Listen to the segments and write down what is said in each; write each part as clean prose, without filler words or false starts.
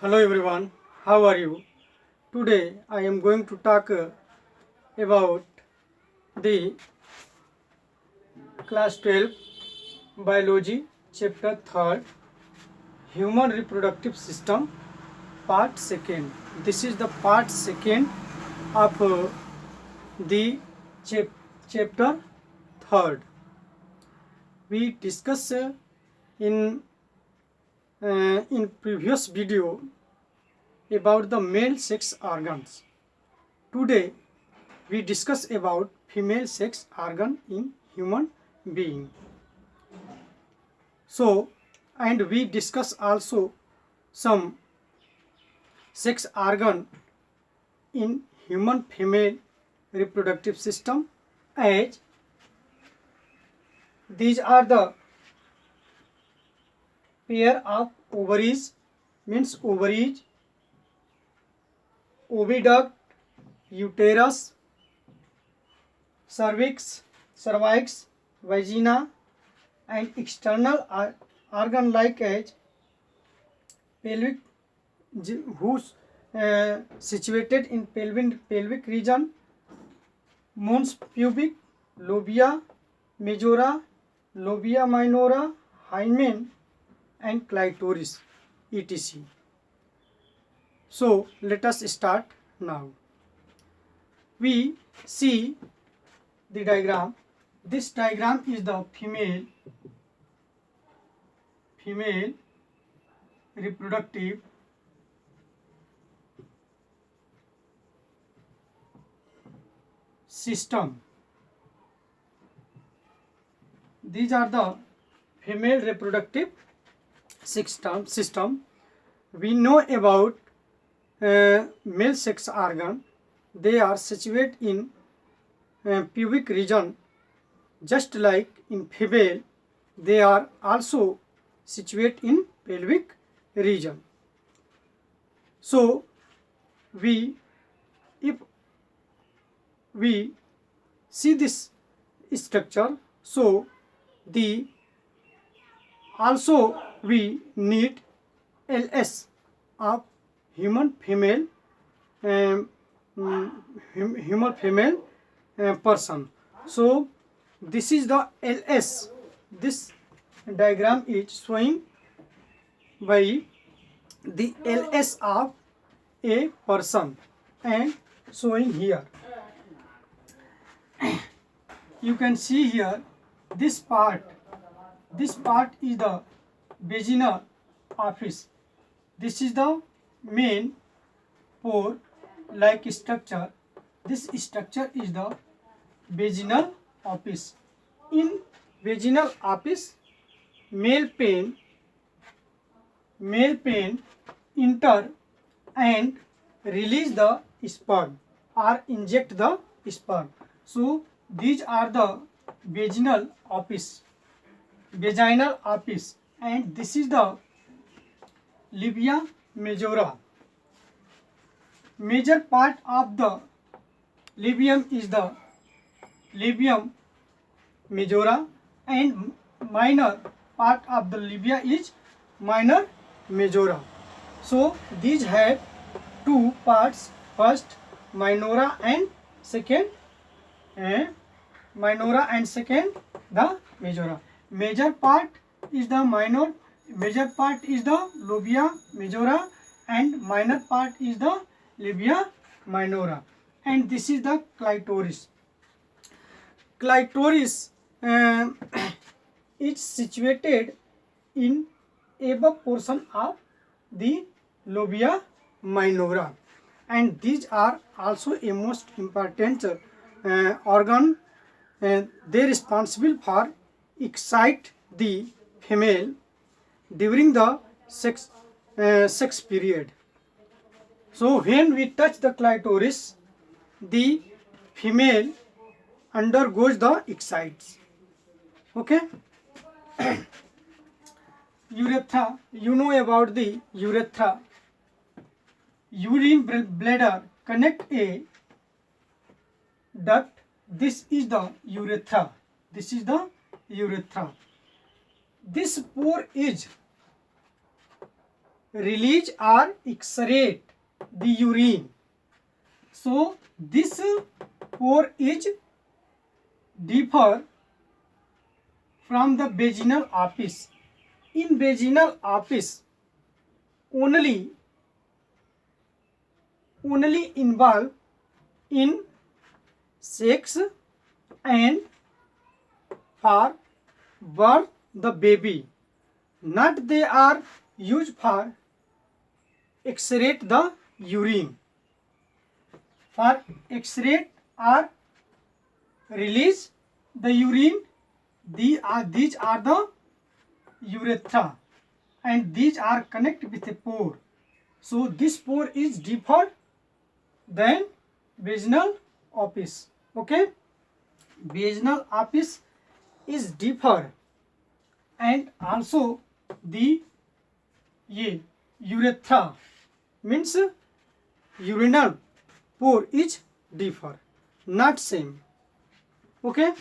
Hello everyone, how are you? Today I am going to talk about the class 12 biology chapter 3rd human reproductive system part 2nd. This is the part 2nd of the chapter 3rd. We discussed in previous video about the male sex organs. Today we discuss about female sex organ in human being. So, and we discuss also some sex organ in human female reproductive system, as these are the pair of ovaries, means ovaries, oviduct, uterus, cervix, vagina, and external organ like as pelvic, whose situated in pelvic region, mons pubic, labia majora, labia minora, hymen, and clitoris, etc. So let us start now. We see the diagram. This diagram is the female reproductive system. These are the female reproductive system. We know about male sex organ. They are situated in pubic region, just like in female. They are also situated in pelvic region. So if we see this structure, so also we need LS of human female person. So this is the LS. This diagram is showing by the LS of a person and showing here. You can see here this part is the vaginal office. This is the main pore like structure. This structure is the vaginal office. In vaginal office, male pain enter and release the sperm or inject the sperm. So these are the vaginal office, and this is the labia majora. Major part of the labium is the labium majora, and minor part of the labia is minor majora. So these have two parts, first minora and second the majora. Major part is the labia majora, and minor part is the labia minora, and this is the clitoris. Clitoris is situated in above portion of the labia minora, and these are also a most important organ. They responsible for excite the female during the sex period. So when we touch the clitoris, the female undergoes the excites. Okay. Urethra, you know about the urethra. Urine bladder connect a duct. This is the urethra. This pore is release or excrete the urine. So this pore is differ from the vaginal apice. In vaginal apice only involve in sex and for birth the baby, not they are used for excrete the urine. For excrete or release the urine, these are the urethra, and these are connected with a pore. So this pore is deeper than vaginal apice. Okay, vaginal apice is deeper, and also the urethra means urinal pore is deeper, not same. Okay,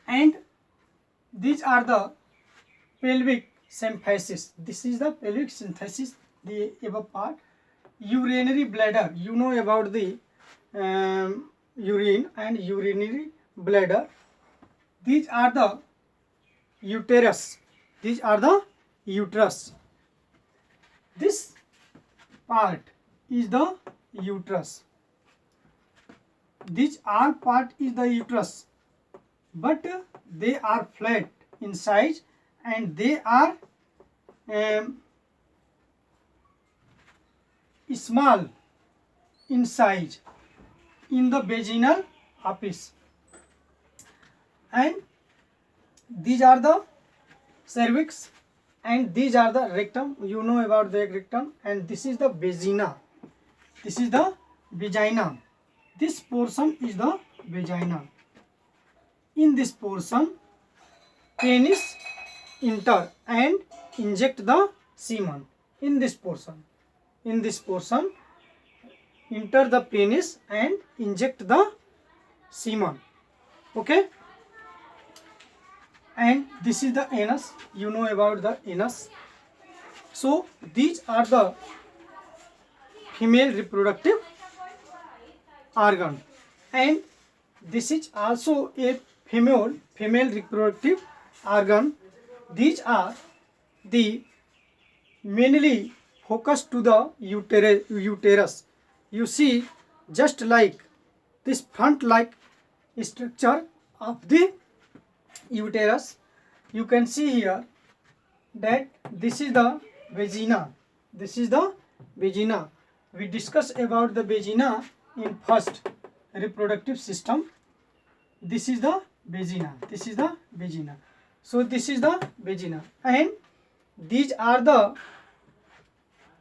and these are the pelvic symphysis. This is the pelvic symphysis, the above part. Urinary bladder, you know about the urine and urinary bladder. These are the uterus. These are the uterus. This part is the uterus. This all part is the uterus, but they are flat in size and they are small in size in the vaginal apice. And these are the cervix, and these are the rectum. You know about the rectum, and this is the vagina. This is the vagina. This portion is the vagina. In this portion, penis enter and inject the semen. In this portion, enter the penis and inject the semen. Okay, and this is the anus. You know about the anus. So these are the female reproductive organ, and this is also a female reproductive organ. These are the mainly focused to the uterus. You see, just like this front like structure of the uterus, you can see here that this is the vagina. This is the vagina. We discussed about the vagina in first reproductive system. This is the vagina. This is the vagina. So this is the vagina, and these are the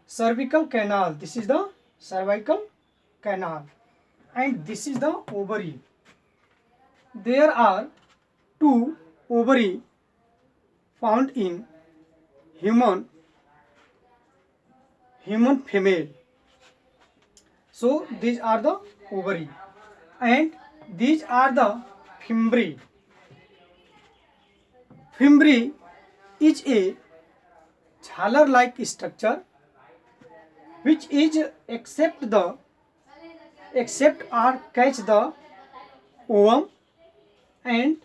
cervical canal. This is the cervical canal, and this is the ovary. There are two ovary found in human female. So these are the ovary, and these are the fimbriae. Fimbriae is a jhalar-like structure which is except or catch the ovum, and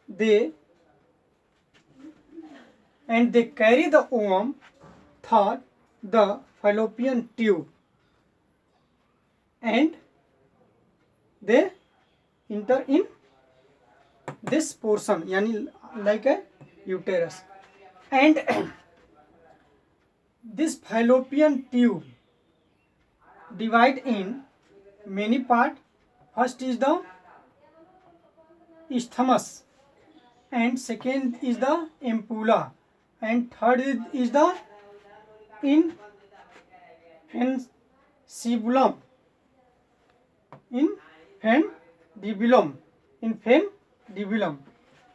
they carry the ovum through the fallopian tube, and they enter in this portion, yani like a uterus. And this fallopian tube divide in many parts. First is the isthmus, and second is the ampulla, and third is the infundibulum.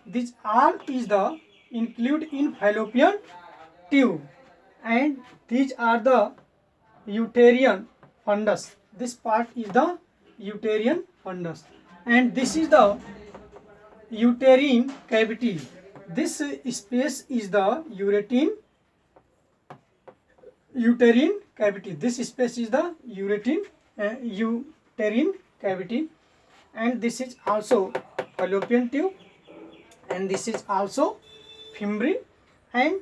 This all is the include in fallopian tube, and these are the uterine fundus. This part is the uterine fundus, and this is the uterine cavity. This space is the uterine uterine cavity. This space is the uterine cavity, and this is also fallopian tube, and this is also fembril. And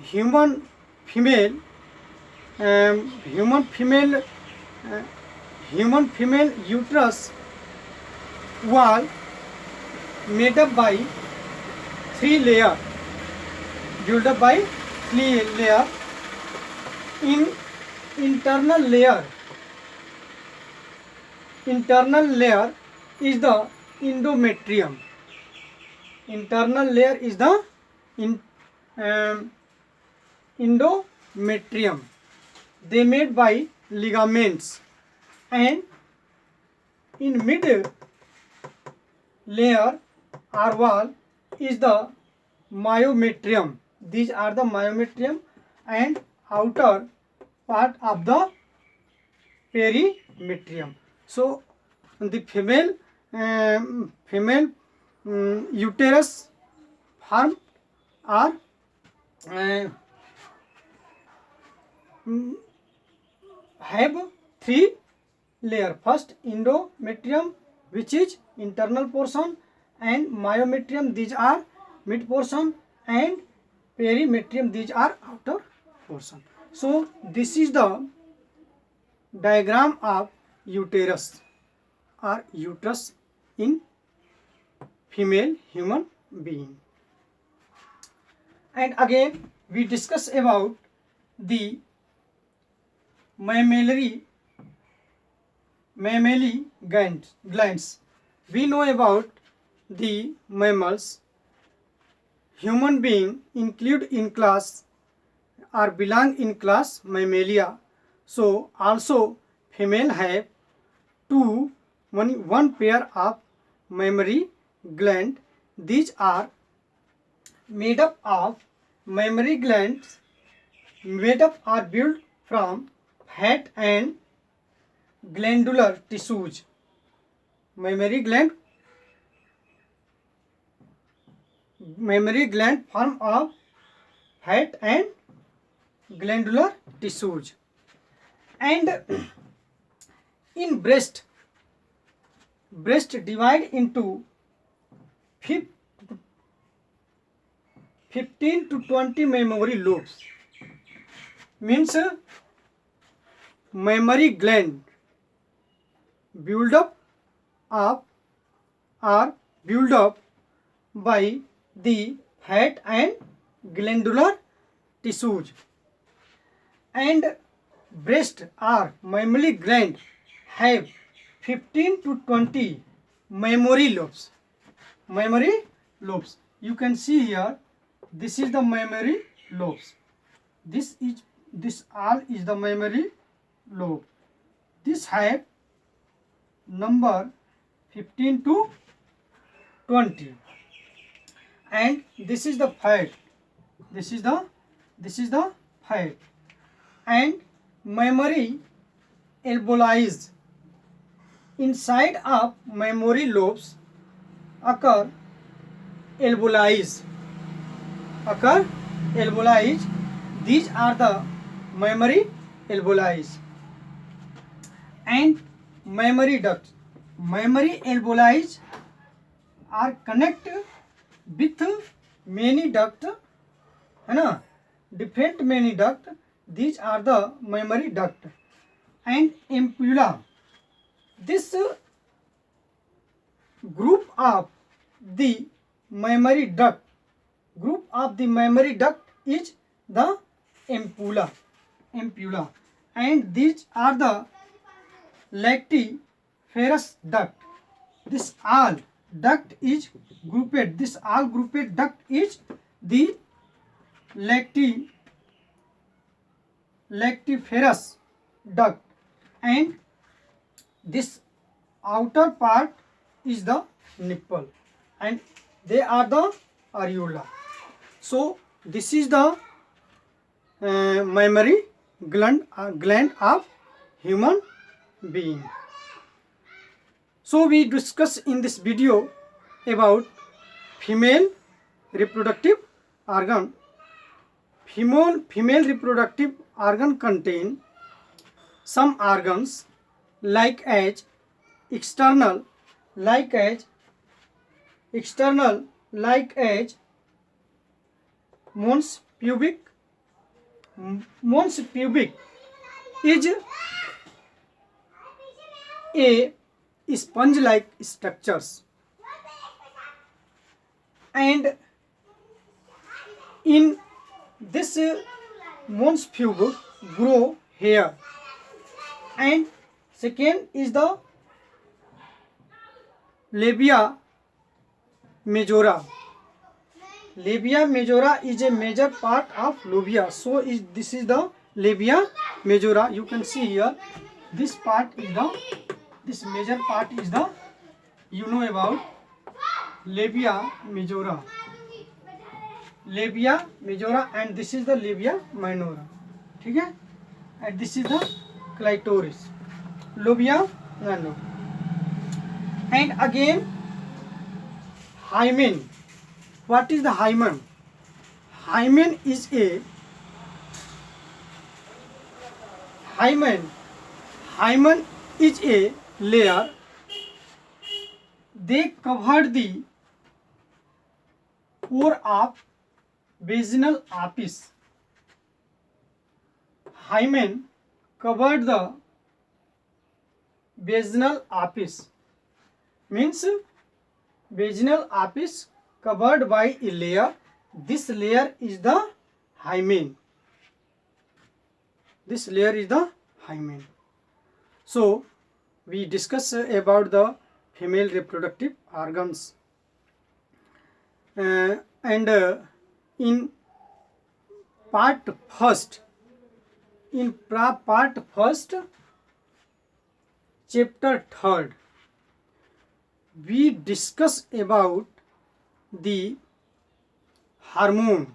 human female human female uterus wall made up by three layer, built up by three layer. In internal layer is the endometrium. Internal layer is the endometrium. They made by ligaments, and in mid layer or wall is the myometrium. These are the myometrium, and outer part of the perimetrium. So the female uterus form are have three layer. First endometrium, which is internal portion, and myometrium, these are mid portion, and perimetrium, these are outer portion. So this is the diagram of uterus or uterus in female human being. And again we discuss about the mammary glands. We know about the mammals. Human being include in class or belong in class Mammalia. So also female have one pair of mammary gland. These are made up of mammary glands, made up or built from fat and glandular tissues. Mammary gland form of fat and glandular tissues. And in breast divide into 15 to 20 mammary lobes. Means mammary gland build up by the fat and glandular tissues. And breast or mammary gland have 15 to 20 mammary lobes. You can see here, this is the mammary lobes. This all is the mammary lobe. This have number 15 to 20. And this is the fat. This is the fat. And mammary alveoli inside of mammary lobes occur alveoli. These are the mammary alveoli. And mammary ducts. Mammary alveoli are connected with many ducts, different many ducts. These are the mammary duct. And ampulla. This group of the mammary duct is the ampulla. And these are the lactiferous duct. This all duct is grouped. This all grouped duct is the lactiferous duct. And this outer part is the nipple, and they are the areola. So this is the mammary gland of human being. So we discuss in this video about female reproductive organ. female reproductive organ contain some organs like as external like as mons pubic. Mons pubic is a sponge-like structures, and in this mons pubic grow hair. And second is the labia majora. Labia majora is a major part of labia, so this is the labia majora. You can see here, this major part is the, you know about labia majora. Labia majora, and this is the labia minora. ठीक है? And this is the clitoris, labia minora. And again, hymen. What is the hymen? Hymen is a layer. They covered the pore of vaginal apice. Hymen covered the vaginal apice, means vaginal apice covered by a layer. This layer is the hymen. This layer is the hymen. So we discuss about the female reproductive organs, and in part first, chapter 3rd, we discuss about the hormone.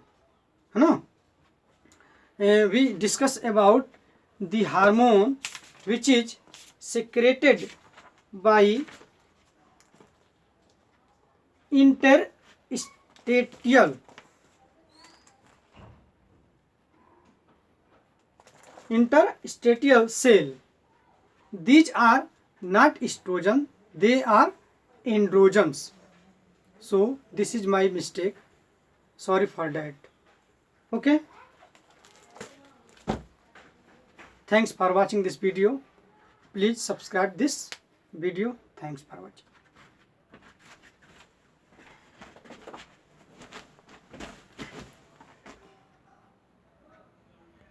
We discuss about the hormone which is secreted by interstitial cell. These are not estrogen, they are androgens. So this is my mistake, sorry for that. Okay, thanks for watching this video. Please subscribe this video. Thanks for watching.